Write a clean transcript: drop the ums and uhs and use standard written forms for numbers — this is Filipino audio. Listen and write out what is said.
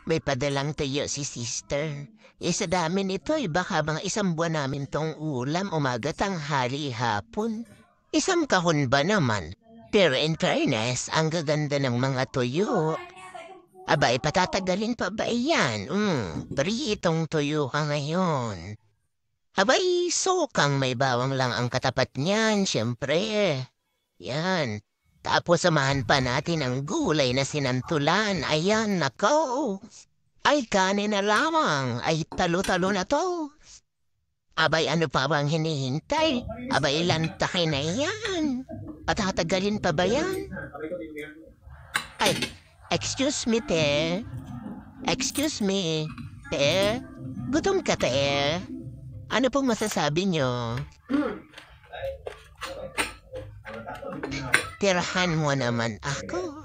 May padalang tuyo si sister. Sa dami nito, baka mga 1 buwan namin tong ulam, umaga, tanghali, hapon. 1 kahon ba naman? Pero in fairness, ang gaganda ng mga tuyo. Abay, patatagalin pa ba iyan? Pritong tuyo ka ngayon. Abay, sokang may bawang lang ang katapat niyan, siyempre. Yan. Tapos samahan pa natin ang gulay na sinantulan. Ayan, nako. Ay, kanin na lamang. Ay, talo-talo na to. Abay, ano pa bang hinihintay? Abay, lantakin na yan. Patatagalin pa ba yan? Ay, excuse me, te. Excuse me, te. Gutom ka, te. Ano pong masasabi nyo? Tirahan mo naman ako.